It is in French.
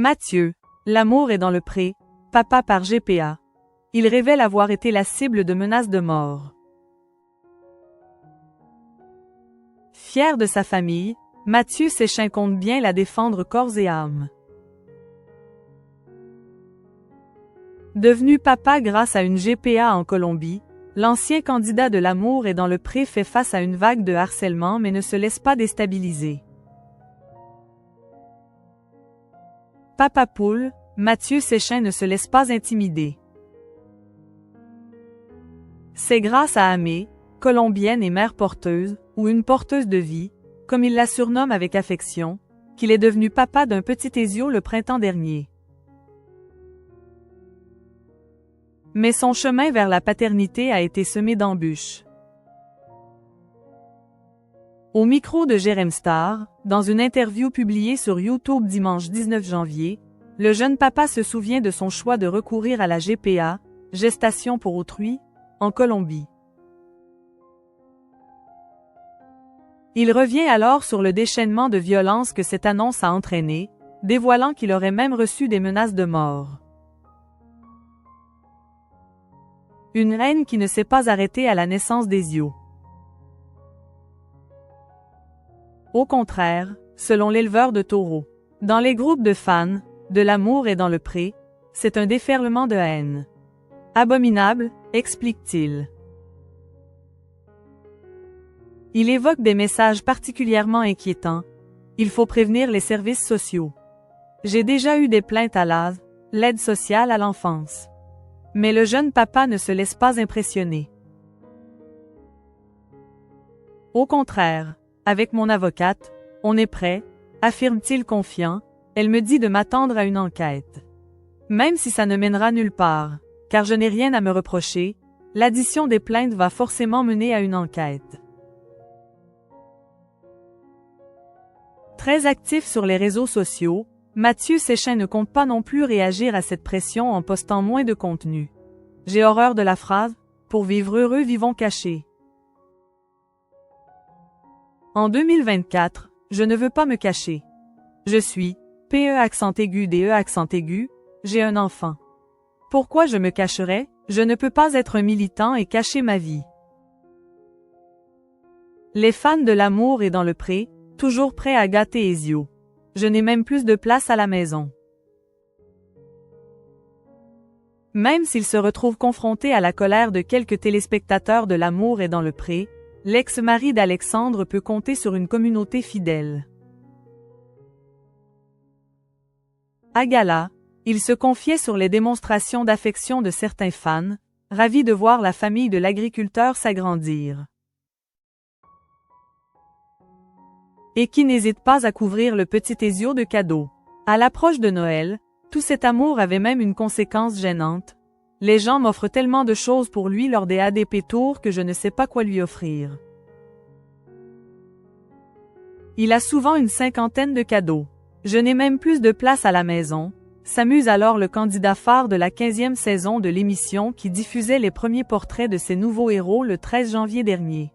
Mathieu, L'amour est dans le pré, papa par GPA. Il révèle avoir été la cible de menaces de mort. Fier de sa famille, Mathieu Séchin compte bien la défendre corps et âme. Devenu papa grâce à une GPA en Colombie, l'ancien candidat de l'amour est dans le pré fait face à une vague de harcèlement mais ne se laisse pas déstabiliser. Papa poule, Mathieu Séchin ne se laisse pas intimider. C'est grâce à Amé, colombienne et mère porteuse, ou une porteuse de vie, comme il la surnomme avec affection, qu'il est devenu papa d'un petit Ezio le printemps dernier. Mais son chemin vers la paternité a été semé d'embûches. Au micro de Jérém Star, dans une interview publiée sur YouTube dimanche 19 janvier, le jeune papa se souvient de son choix de recourir à la GPA, gestation pour autrui, en Colombie. Il revient alors sur le déchaînement de violence que cette annonce a entraîné, dévoilant qu'il aurait même reçu des menaces de mort. Une haine qui ne s'est pas arrêtée à la naissance d'Ezio. Au contraire, selon l'éleveur de taureaux, dans les groupes de fans, de l'amour est dans le pré, c'est un déferlement de haine. Abominable, explique-t-il. Il évoque des messages particulièrement inquiétants. Il faut prévenir les services sociaux. J'ai déjà eu des plaintes à l'aide sociale à l'enfance. Mais le jeune papa ne se laisse pas impressionner. Au contraire, avec mon avocate, on est prêt, affirme-t-il confiant, elle me dit de m'attendre à une enquête. Même si ça ne mènera nulle part, car je n'ai rien à me reprocher, l'addition des plaintes va forcément mener à une enquête. Très actif sur les réseaux sociaux, Mathieu Séchin ne compte pas non plus réagir à cette pression en postant moins de contenu. J'ai horreur de la phrase « Pour vivre heureux, vivons cachés ». En 2024, je ne veux pas me cacher. Je suis PE accent aigu DE accent aigu, j'ai un enfant. Pourquoi je me cacherais? Je ne peux pas être un militant et cacher ma vie. Les fans de l'amour et dans le pré, toujours prêts à gâter Ezio. Je n'ai même plus de place à la maison. Même s'il se retrouve confronté à la colère de quelques téléspectateurs de l'amour et dans le pré, l'ex-mari d'Alexandre peut compter sur une communauté fidèle. À gala, il se confiait sur les démonstrations d'affection de certains fans, ravis de voir la famille de l'agriculteur s'agrandir. Et qui n'hésite pas à couvrir le petit Ezio de cadeaux. À l'approche de Noël, tout cet amour avait même une conséquence gênante. Les gens m'offrent tellement de choses pour lui lors des ADP Tours que je ne sais pas quoi lui offrir. Il a souvent une cinquantaine de cadeaux. Je n'ai même plus de place à la maison, s'amuse alors le candidat phare de la 15e saison de l'émission qui diffusait les premiers portraits de ses nouveaux héros le 13 janvier dernier.